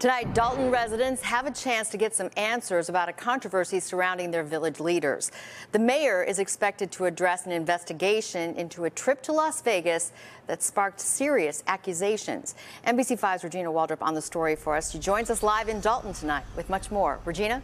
Tonight, Dalton residents have a chance to get some answers about a controversy surrounding their village leaders. The mayor is expected to address an investigation into a trip to Las Vegas that sparked serious accusations. NBC5's Regina Waldrop on the story for us. She joins us live in Dalton tonight with much more. Regina?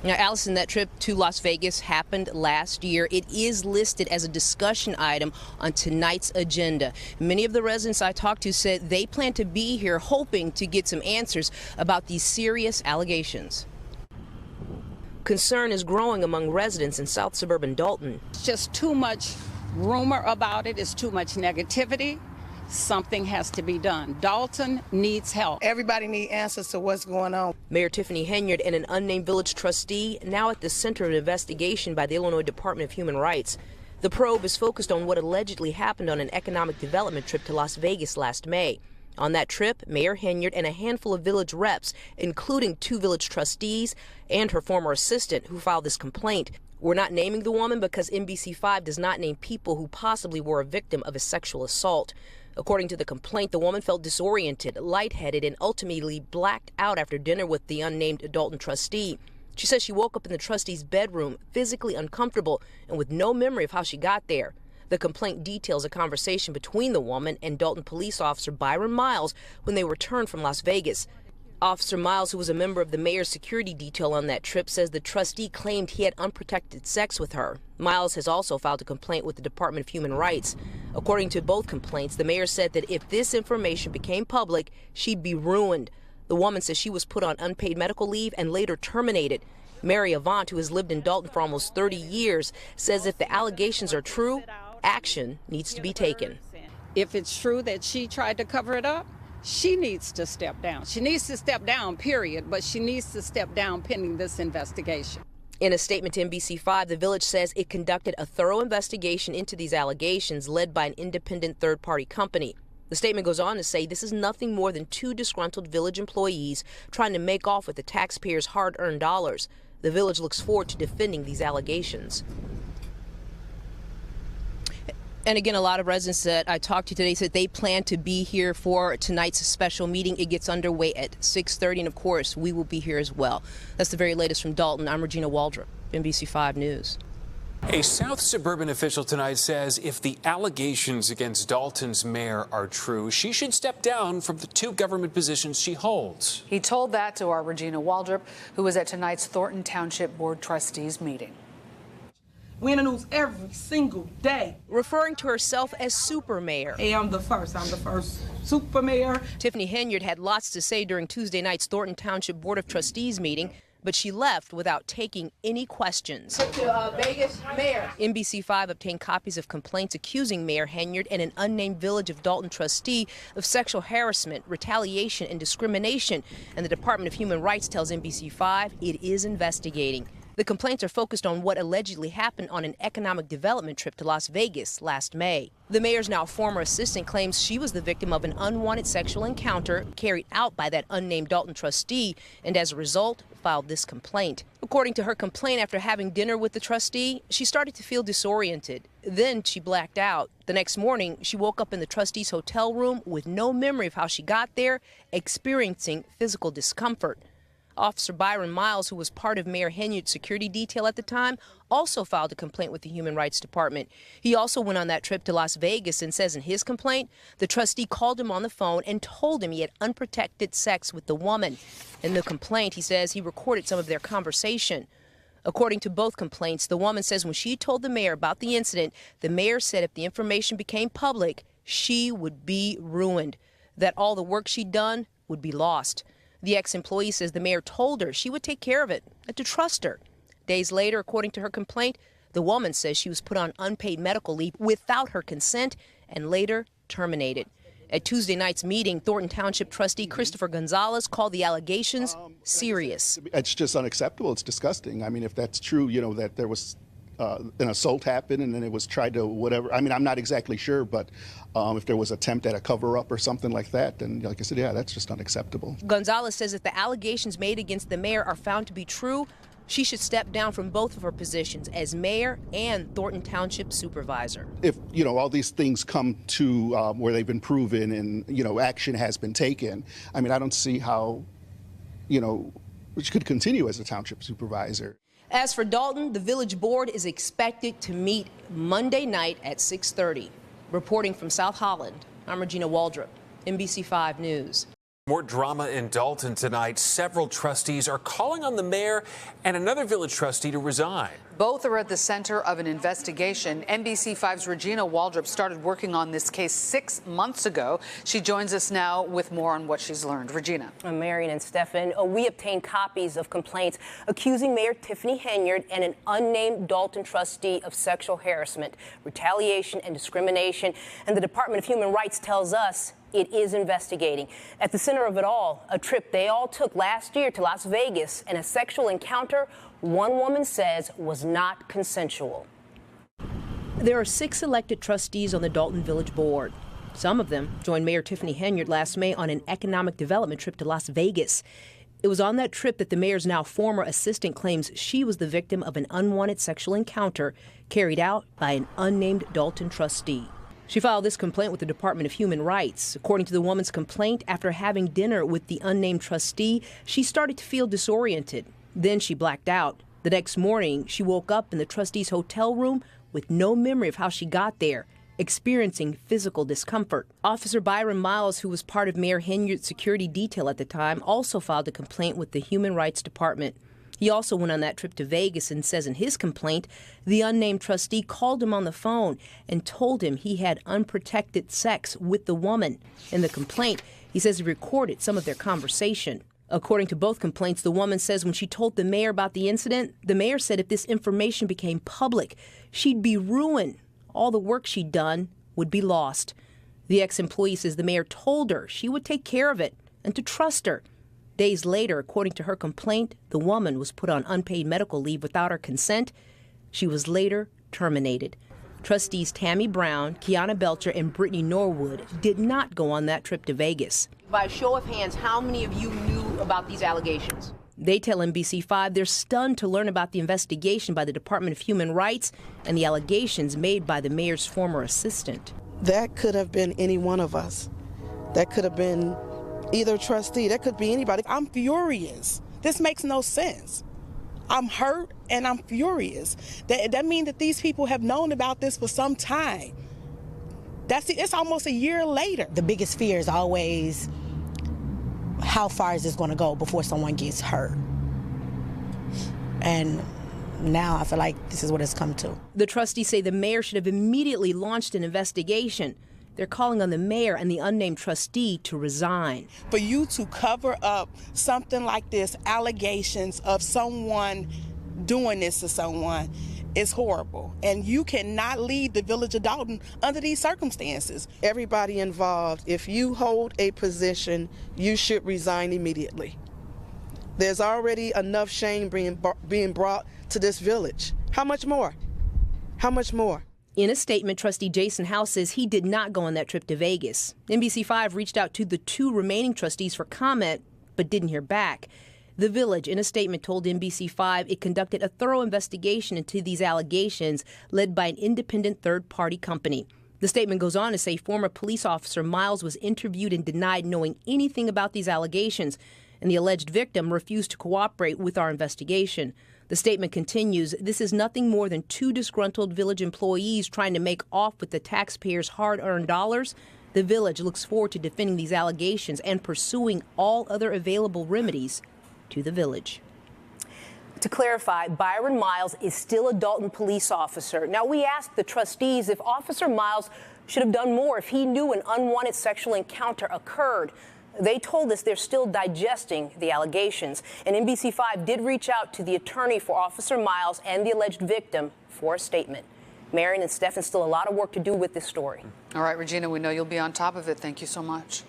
Now, Allison, that trip to Las Vegas happened last year. It is listed as a discussion item on tonight's agenda. Many of the residents I talked to said they plan to be here hoping to get some answers about these serious allegations. Concern is growing among residents in South suburban Dalton. It's just too much rumor about it. It's too much negativity. Something has to be done. Dalton needs help. Everybody needs answers to what's going on. Mayor Tiffany Henyard and an unnamed village trustee now at the center of an investigation by the Illinois Department of Human Rights. The probe is focused on what allegedly happened on an economic development trip to Las Vegas last May. On that trip, Mayor Henyard and a handful of village reps, including 2 village trustees and her former assistant who filed this complaint. We're not naming the woman because NBC5 does not name people who possibly were a victim of a sexual assault. According to the complaint, the woman felt disoriented, lightheaded, and ultimately blacked out after dinner with the unnamed Dalton trustee. She says she woke up in the trustee's bedroom, physically uncomfortable and with no memory of how she got there. The complaint details a conversation between the woman and Dalton police officer Byron Miles when they returned from Las Vegas. Officer Miles, who was a member of the mayor's security detail on that trip, says the trustee claimed he had unprotected sex with her. Miles has also filed a complaint with the Department of Human Rights. According to both complaints, the mayor said that if this information became public, she'd be ruined. The woman says she was put on unpaid medical leave and later terminated. Mary Avant, who has lived in Dalton for almost 30 years, says if the allegations are true, action needs to be taken. If it's true that she tried to cover it up, she needs to step down. She needs to step down, period, but she needs to step down pending this investigation. In a statement to NBC5, the village says it conducted a thorough investigation into these allegations led by an independent third-party company. The statement goes on to say this is nothing more than 2 disgruntled village employees trying to make off with the taxpayers' hard-earned dollars. The village looks forward to defending these allegations. And again, a lot of residents that I talked to today said they plan to be here for tonight's special meeting. It gets underway at 6:30, and of course, we will be here as well. That's the very latest from Dalton. I'm Regina Waldrop, NBC5 News. A South suburban official tonight says if the allegations against Dalton's mayor are true, she should step down from the 2 government positions she holds. He told that to our Regina Waldrop, who was at tonight's Thornton Township Board Trustees meeting. We in the news every single day. Referring to herself as super mayor. Hey, I'm the first super mayor. Tiffany Henyard had lots to say during Tuesday night's Thornton Township Board of Trustees meeting, but she left without taking any questions. Vegas mayor. NBC5 obtained copies of complaints accusing Mayor Henyard and an unnamed Village of Dalton trustee of sexual harassment, retaliation, and discrimination, and the Department of Human Rights tells NBC5 it is investigating. The complaints are focused on what allegedly happened on an economic development trip to Las Vegas last May. The mayor's now former assistant claims she was the victim of an unwanted sexual encounter carried out by that unnamed Dalton trustee and as a result filed this complaint. According to her complaint, after having dinner with the trustee, she started to feel disoriented. Then she blacked out. The next morning, she woke up in the trustee's hotel room with no memory of how she got there, experiencing physical discomfort. Officer Byron Miles, who was part of Mayor Henyard's security detail at the time, also filed a complaint with the Human Rights Department. He also went on that trip to Las Vegas and says in his complaint, the trustee called him on the phone and told him he had unprotected sex with the woman. In the complaint, he says he recorded some of their conversation. According to both complaints, the woman says when she told the mayor about the incident, the mayor said if the information became public, she would be ruined, that all the work she'd done would be lost. The ex-employee says the mayor told her she would take care of it and to trust her. Days later, according to her complaint, the woman says she was put on unpaid medical leave without her consent and later terminated. At Tuesday night's meeting, Thornton Township trustee Christopher Gonzalez called the allegations serious. It's just unacceptable. It's disgusting. I mean, if that's true, you know, that there was an assault happened and then it was tried to whatever. I mean, I'm not exactly sure, but if there was attempt at a cover-up or something like that, then like I said, yeah, that's just unacceptable. Gonzalez says if the allegations made against the mayor are found to be true, She should step down from both of her positions as mayor and Thornton Township supervisor. If, all these things come to where they've been proven and, action has been taken, I mean, I don't see how, she could continue as a township supervisor. As for Dalton, the village board is expected to meet Monday night at 6:30. Reporting from South Holland, I'm Regina Waldrop, NBC5 News. More drama in Dalton tonight. Several trustees are calling on the mayor and another village trustee to resign. Both are at the center of an investigation. NBC5's Regina Waldrop started working on this case 6 months ago. She joins us now with more on what she's learned. Regina. Marion and Stefan, we obtained copies of complaints accusing Mayor Tiffany Henyard and an unnamed Dalton trustee of sexual harassment, retaliation, and discrimination. And the Department of Human Rights tells us it is investigating. At the center of it all, a trip they all took last year to Las Vegas and a sexual encounter one woman says was not consensual. There are 6 elected trustees on the Dalton Village Board. Some of them joined Mayor Tiffany Henyard last May on an economic development trip to Las Vegas. It was on that trip that the mayor's now former assistant claims she was the victim of an unwanted sexual encounter carried out by an unnamed Dalton trustee. She filed this complaint with the Department of Human Rights. According to the woman's complaint, after having dinner with the unnamed trustee, she started to feel disoriented. Then she blacked out. The next morning, she woke up in the trustee's hotel room with no memory of how she got there, experiencing physical discomfort. Officer Byron Miles, who was part of Mayor Henyard's security detail at the time, also filed a complaint with the Human Rights Department. He also went on that trip to Vegas and says in his complaint, the unnamed trustee called him on the phone and told him he had unprotected sex with the woman. In the complaint, he says he recorded some of their conversation. According to both complaints, the woman says when she told the mayor about the incident, the mayor said if this information became public, she'd be ruined. All the work she'd done would be lost. The ex-employee says the mayor told her she would take care of it and to trust her. Days later, according to her complaint, the woman was put on unpaid medical leave without her consent. She was later terminated. Trustees Tammy Brown, Kiana Belcher, and Brittany Norwood did not go on that trip to Vegas. By a show of hands, how many of you knew about these allegations? They tell NBC5 they're stunned to learn about the investigation by the Department of Human Rights and the allegations made by the mayor's former assistant. That could have been any one of us. That could have been either trustee. That could be anybody. I'm furious. This makes no sense. I'm hurt and I'm furious. That means that these people have known about this for some time. It's almost a year later. The biggest fear is always, how far is this going to go before someone gets hurt? And now I feel like this is what it's come to. The trustees say the mayor should have immediately launched an investigation. They're calling on the mayor and the unnamed trustee to resign. For you to cover up something like this, allegations of someone doing this to someone, is horrible. And you cannot lead the village of Dalton under these circumstances. Everybody involved, if you hold a position, you should resign immediately. There's already enough shame being brought to this village. How much more? How much more? In a statement, trustee Jason House says he did not go on that trip to Vegas. NBC5 reached out to the 2 remaining trustees for comment, but didn't hear back. The village, in a statement, told NBC5 it conducted a thorough investigation into these allegations led by an independent third-party company. The statement goes on to say former police officer Miles was interviewed and denied knowing anything about these allegations, and the alleged victim refused to cooperate with our investigation. The statement continues, this is nothing more than 2 disgruntled village employees trying to make off with the taxpayers' hard-earned dollars. The village looks forward to defending these allegations and pursuing all other available remedies to the village. To clarify, Byron Miles is still a Dalton police officer. Now, we asked the trustees if Officer Miles should have done more if he knew an unwanted sexual encounter occurred. They told us they're still digesting the allegations, and NBC5 did reach out to the attorney for Officer Miles and the alleged victim for a statement. Marion and Stefan, still a lot of work to do with this story. All right, Regina, we know you'll be on top of it. Thank you so much.